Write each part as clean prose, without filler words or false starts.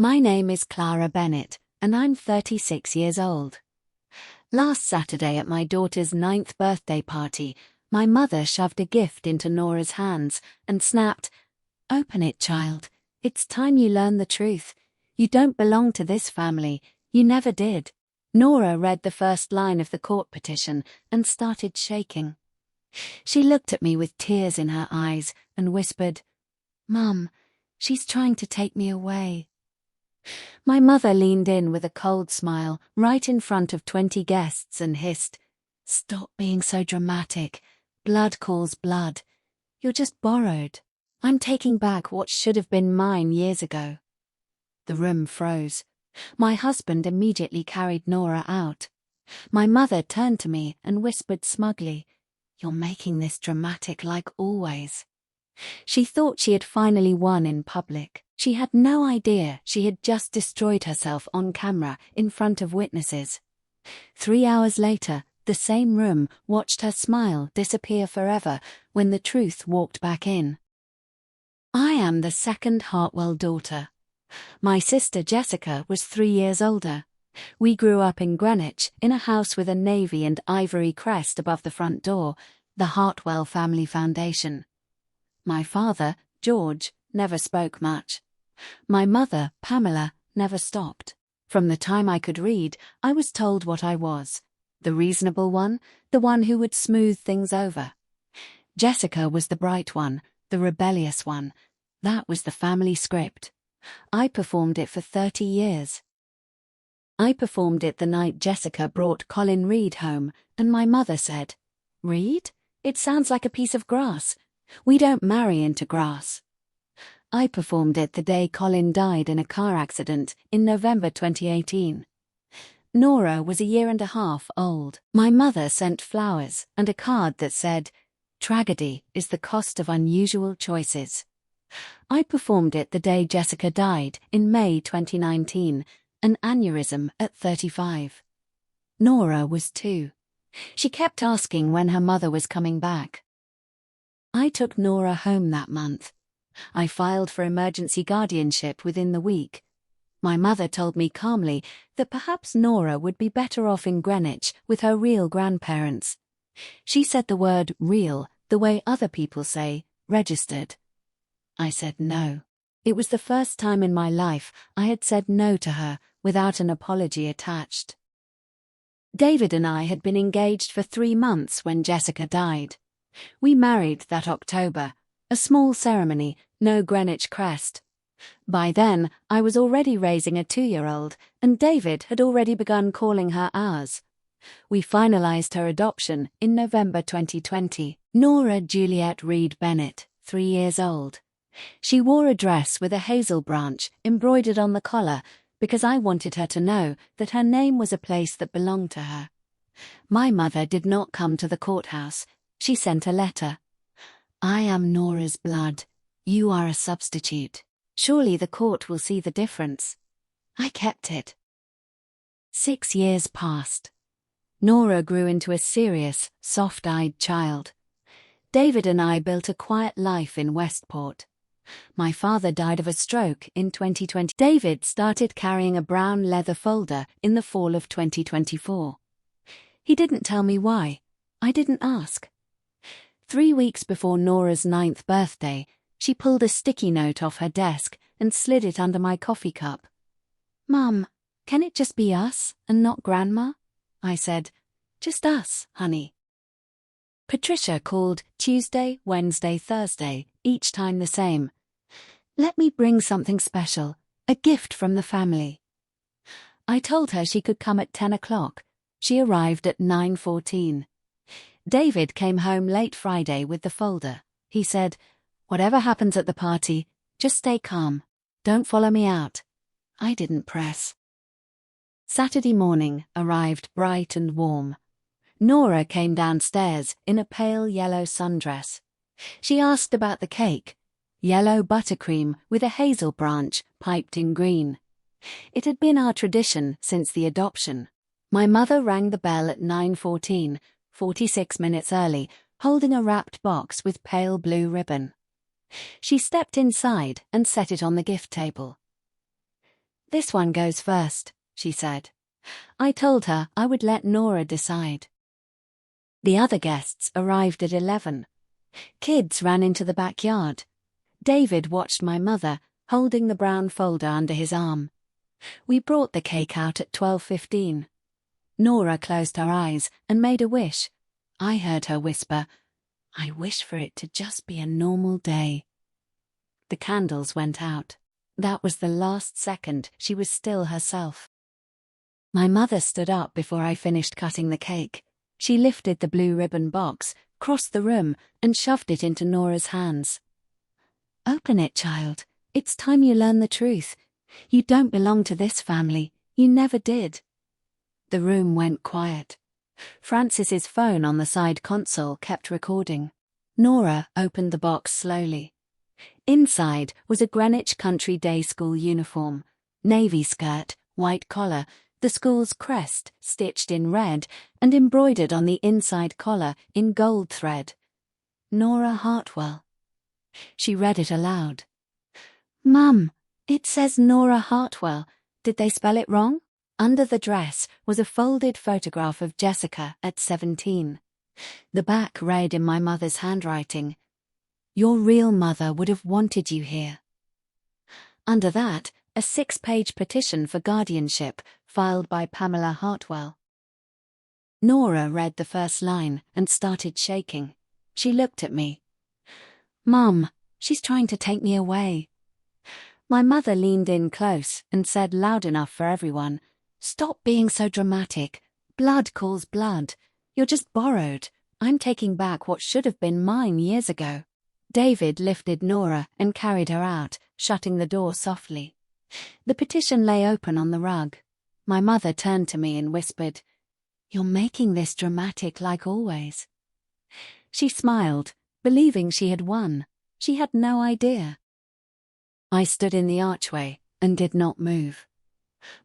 My name is Clara Bennett, and I'm 36 years old. Last Saturday at my daughter's 9th birthday party, my mother shoved a gift into Nora's hands and snapped, "Open it, child. It's time you learn the truth. You don't belong to this family. You never did." Nora read the first line of the court petition and started shaking. She looked at me with tears in her eyes and whispered, "Mum, she's trying to take me away." My mother leaned in with a cold smile right in front of 20 guests and hissed, "Stop being so dramatic. Blood calls blood. You're just borrowed. I'm taking back what should have been mine years ago." The room froze. My husband immediately carried Nora out. My mother turned to me and whispered smugly, "You're making this dramatic like always." She thought she had finally won in public. She had no idea she had just destroyed herself on camera in front of witnesses. 3 hours later, the same room watched her smile disappear forever when the truth walked back in. I am the second Hartwell daughter. My sister Jessica was 3 years older. We grew up in Greenwich in a house with a navy and ivory crest above the front door, the Hartwell Family Foundation. My father, George, never spoke much. My mother, Pamela, never stopped. From the time I could read, I was told what I was. The reasonable one, the one who would smooth things over. Jessica was the bright one, the rebellious one. That was the family script. I performed it for 30 years. I performed it the night Jessica brought Colin Reed home, and my mother said, "Reed? It sounds like a piece of grass. We don't marry into grass." I performed it the day Colin died in a car accident in November 2018. Nora was a year and a half old. My mother sent flowers and a card that said, "Tragedy is the cost of unusual choices." I performed it the day Jessica died in May 2019, an aneurysm at 35. Nora was 2. She kept asking when her mother was coming back. I took Nora home that month. I filed for emergency guardianship within the week. My mother told me calmly that perhaps Nora would be better off in Greenwich with her real grandparents. She said the word real the way other people say registered. I said no. It was the first time in my life I had said no to her without an apology attached. David and I had been engaged for 3 months when Jessica died. We married that October, a small ceremony, no Greenwich crest. By then, I was already raising a 2-year-old, and David had already begun calling her ours. We finalized her adoption in November 2020. Nora Juliet Reed Bennett, 3 years old. She wore a dress with a hazel branch embroidered on the collar because I wanted her to know that her name was a place that belonged to her. My mother did not come to the courthouse. She sent a letter. "I am Nora's blood. You are a substitute. Surely the court will see the difference." I kept it. 6 years passed. Nora grew into a serious, soft-eyed child. David and I built a quiet life in Westport. My father died of a stroke in 2020. David started carrying a brown leather folder in the fall of 2024. He didn't tell me why. I didn't ask. 3 weeks before Nora's 9th birthday, she pulled a sticky note off her desk and slid it under my coffee cup. "Mum, can it just be us and not Grandma?" I said. "Just us, honey." Patricia called Tuesday, Wednesday, Thursday, each time the same. "Let me bring something special, a gift from the family." I told her she could come at 10 o'clock. She arrived at 9:14. David came home late Friday with the folder. He said, "Whatever happens at the party, just stay calm. Don't follow me out." I didn't press. Saturday morning arrived bright and warm. Nora came downstairs in a pale yellow sundress. She asked about the cake. Yellow buttercream with a hazel branch piped in green. It had been our tradition since the adoption. My mother rang the bell at 9:14, 46 minutes early, holding a wrapped box with pale blue ribbon. She stepped inside and set it on the gift table. "This one goes first," she said. I told her I would let Nora decide. The other guests arrived at 11. Kids ran into the backyard. David watched my mother, holding the brown folder under his arm. We brought the cake out at 12:15. Nora closed her eyes and made a wish. I heard her whisper, "I wish for it to just be a normal day." The candles went out. That was the last second she was still herself. My mother stood up before I finished cutting the cake. She lifted the blue ribbon box, crossed the room, and shoved it into Nora's hands. "Open it, child. It's time you learn the truth. You don't belong to this family. You never did." The room went quiet. Francis's phone on the side console kept recording. Nora opened the box slowly. Inside was a Greenwich Country Day School uniform, navy skirt, white collar, the school's crest stitched in red and embroidered on the inside collar in gold thread. Nora Hartwell. She read it aloud. "Mum, it says Nora Hartwell. Did they spell it wrong?" Under the dress was a folded photograph of Jessica at 17. The back read in my mother's handwriting, "Your real mother would have wanted you here." Under that, a 6-page petition for guardianship filed by Pamela Hartwell. Nora read the first line and started shaking. She looked at me. "Mum, she's trying to take me away." My mother leaned in close and said loud enough for everyone, "Stop being so dramatic. Blood calls blood. You're just borrowed. I'm taking back what should have been mine years ago." David lifted Nora and carried her out, shutting the door softly. The petition lay open on the rug. My mother turned to me and whispered, "You're making this dramatic like always." She smiled, believing she had won. She had no idea. I stood in the archway and did not move.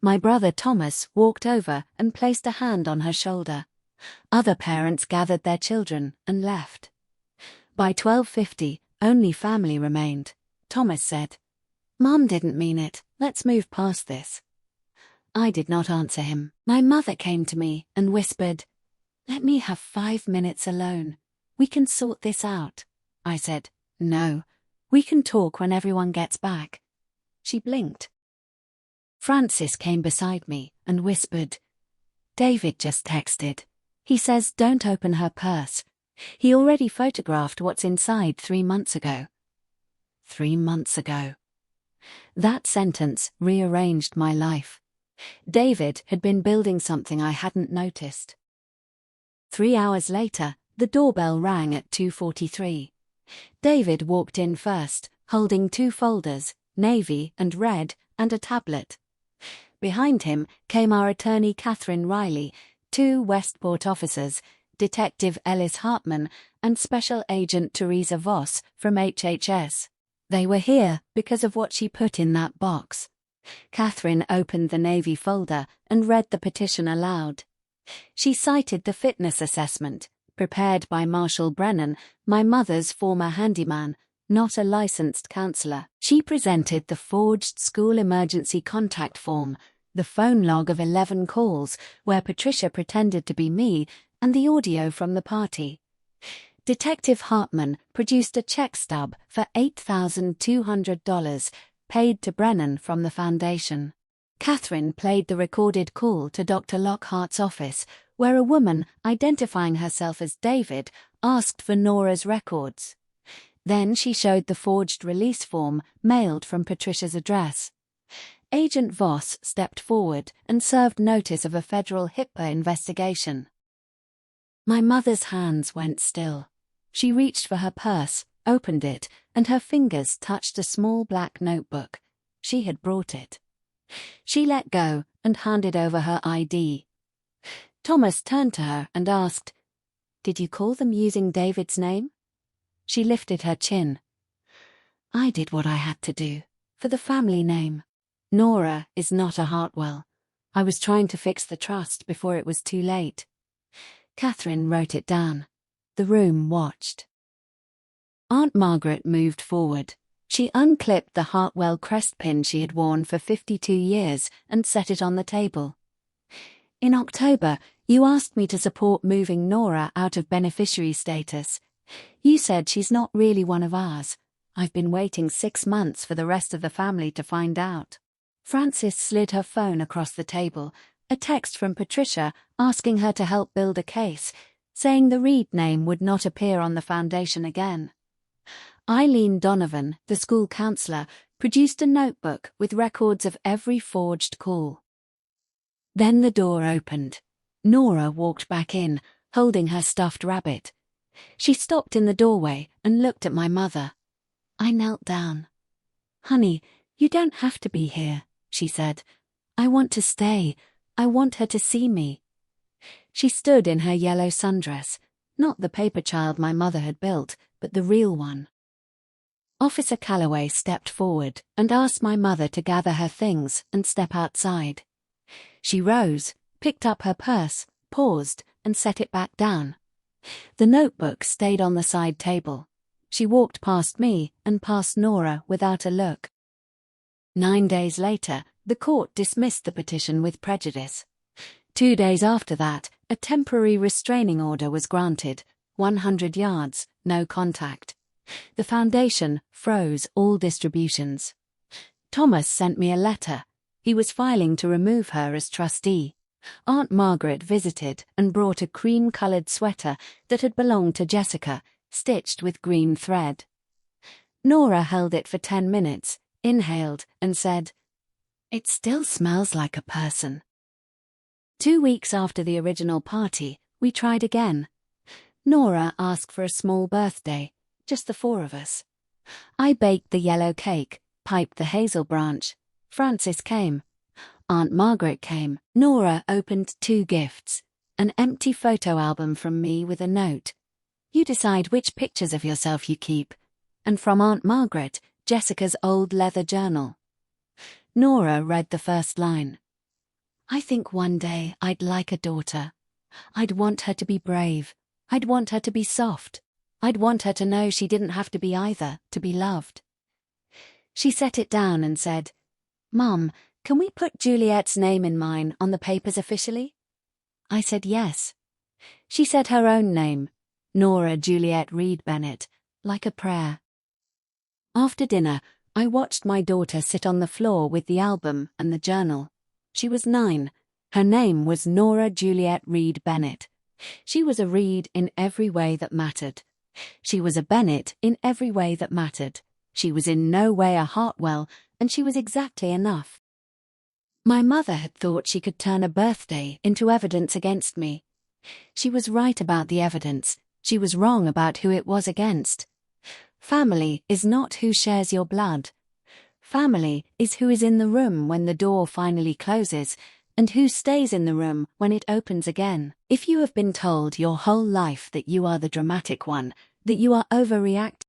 My brother Thomas walked over and placed a hand on her shoulder. Other parents gathered their children and left. By 12:50, only family remained. Thomas said, "Mum didn't mean it. Let's move past this." I did not answer him. My mother came to me and whispered, "Let me have 5 minutes alone. We can sort this out." I said, "No, we can talk when everyone gets back." She blinked. Francis came beside me and whispered, "David just texted. He says don't open her purse. He already photographed what's inside 3 months ago." 3 months ago. That sentence rearranged my life. David had been building something I hadn't noticed. 3 hours later, the doorbell rang at 2:43. David walked in first, holding 2 folders, navy and red, and a tablet. Behind him came our attorney Catherine Riley, 2 Westport officers, Detective Ellis Hartman and Special Agent Teresa Voss from HHS. They were here because of what she put in that box. Catherine opened the navy folder and read the petition aloud. She cited the fitness assessment, prepared by Marshall Brennan, my mother's former handyman, not a licensed counselor. She presented the forged school emergency contact form, the phone log of 11 calls where Patricia pretended to be me, and the audio from the party. Detective Hartman produced a check stub for $8,200 paid to Brennan from the foundation. Catherine played the recorded call to Dr. Lockhart's office, where a woman identifying herself as David asked for Nora's records. Then she showed the forged release form mailed from Patricia's address. Agent Voss stepped forward and served notice of a federal HIPAA investigation. My mother's hands went still. She reached for her purse, opened it, and her fingers touched a small black notebook. She had brought it. She let go and handed over her ID. Thomas turned to her and asked, "Did you call them using David's name?" She lifted her chin. "I did what I had to do, for the family name. Nora is not a Hartwell. I was trying to fix the trust before it was too late." Catherine wrote it down. The room watched. Aunt Margaret moved forward. She unclipped the Hartwell crest pin she had worn for 52 years and set it on the table. In October, you asked me to support moving Nora out of beneficiary status. You said she's not really one of ours. I've been waiting 6 months for the rest of the family to find out. Frances slid her phone across the table, a text from Patricia asking her to help build a case, saying the Reed name would not appear on the foundation again. Eileen Donovan, the school counselor, produced a notebook with records of every forged call. Then the door opened. Nora walked back in, holding her stuffed rabbit. She stopped in the doorway and looked at my mother. I knelt down. "Honey, you don't have to be here," she said. "I want to stay. I want her to see me." She stood in her yellow sundress, not the paper child my mother had built, but the real one. Officer Calloway stepped forward and asked my mother to gather her things and step outside. She rose, picked up her purse, paused, and set it back down. The notebook stayed on the side table. She walked past me and past Nora without a look. 9 days later, the court dismissed the petition with prejudice. 2 days after that, a temporary restraining order was granted, 100 yards, no contact. The foundation froze all distributions. Thomas sent me a letter. He was filing to remove her as trustee. Aunt Margaret visited and brought a cream-colored sweater that had belonged to Jessica, stitched with green thread. Nora held it for 10 minutes, inhaled, and said, "It still smells like a person." 2 weeks after the original party, we tried again. Nora asked for a small birthday, just the 4 of us. I baked the yellow cake, piped the hazel branch. Frances came. Aunt Margaret came. Nora opened 2 gifts, an empty photo album from me with a note. "You decide which pictures of yourself you keep," and from Aunt Margaret, Jessica's old leather journal. Nora read the first line. "I think one day I'd like a daughter. I'd want her to be brave. I'd want her to be soft. I'd want her to know she didn't have to be either, to be loved." She set it down and said, "Mum, can we put Juliet's name in mine on the papers officially?" I said yes. She said her own name, Nora Juliet Reed Bennett, like a prayer. After dinner, I watched my daughter sit on the floor with the album and the journal. She was 9. Her name was Nora Juliet Reed Bennett. She was a Reed in every way that mattered. She was a Bennett in every way that mattered. She was in no way a Hartwell, and she was exactly enough. My mother had thought she could turn a birthday into evidence against me. She was right about the evidence. She was wrong about who it was against. Family is not who shares your blood. Family is who is in the room when the door finally closes, and who stays in the room when it opens again. If you have been told your whole life that you are the dramatic one, that you are overreacting,